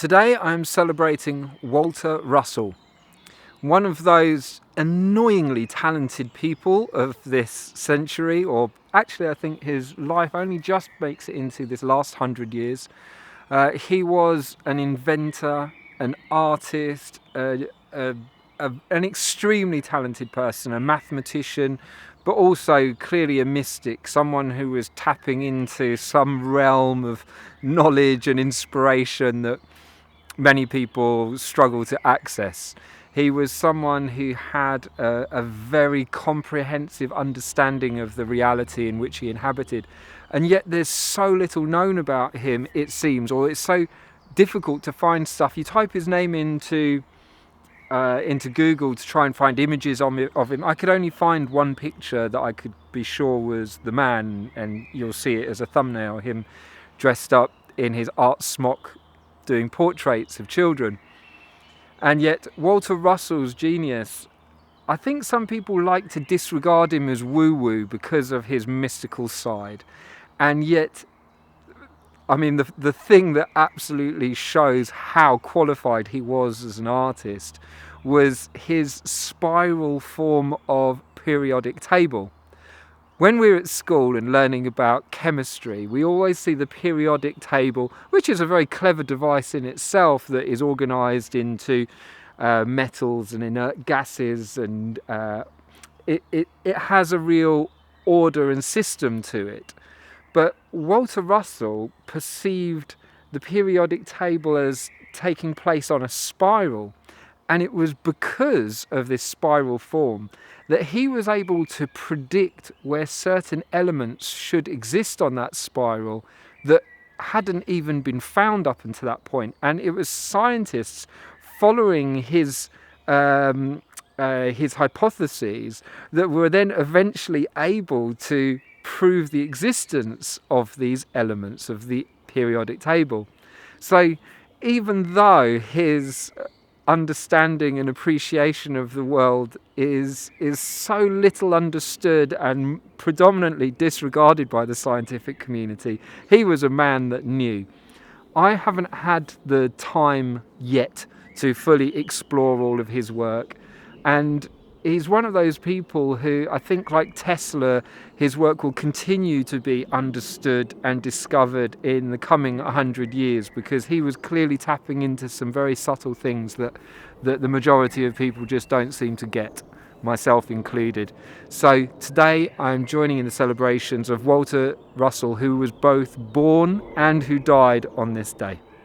Today I'm celebrating Walter Russell, one of those annoyingly talented people of this century, or actually I think his life only just makes it into this last 100 years. He was an inventor, an artist, an extremely talented person, a mathematician, but also clearly a mystic, someone who was tapping into some realm of knowledge and inspiration that many people struggle to access. He was someone who had a very comprehensive understanding of the reality in which he inhabited, and yet there's so little known about him, it seems, or it's so difficult to find stuff. You type his name into Google to try and find images of him. I could only find one picture that I could be sure was the man, and you'll see it as a thumbnail, him dressed up in his art smock doing portraits of children. And yet Walter Russell's genius, I think some people like to disregard him as woo-woo because of his mystical side. And yet, I mean, the thing that absolutely shows how qualified he was as an artist was his spiral form of periodic table. When we're at school and learning about chemistry, we always see the periodic table, which is a very clever device in itself that is organised into metals and inert gases, and it has a real order and system to it. But Walter Russell perceived the periodic table as taking place on a spiral, and it was because of this spiral form that he was able to predict where certain elements should exist on that spiral that hadn't even been found up until that point. And it was scientists following his hypotheses that were then eventually able to prove the existence of these elements of the periodic table. So even though his understanding and appreciation of the world is so little understood and predominantly disregarded by the scientific community, he was a man that knew. I haven't had the time yet to fully explore all of his work, and he's one of those people who, I think, like Tesla, his work will continue to be understood and discovered in the coming 100 years, because he was clearly tapping into some very subtle things that the majority of people just don't seem to get, myself included. So today I'm joining in the celebrations of Walter Russell, who was both born and who died on this day.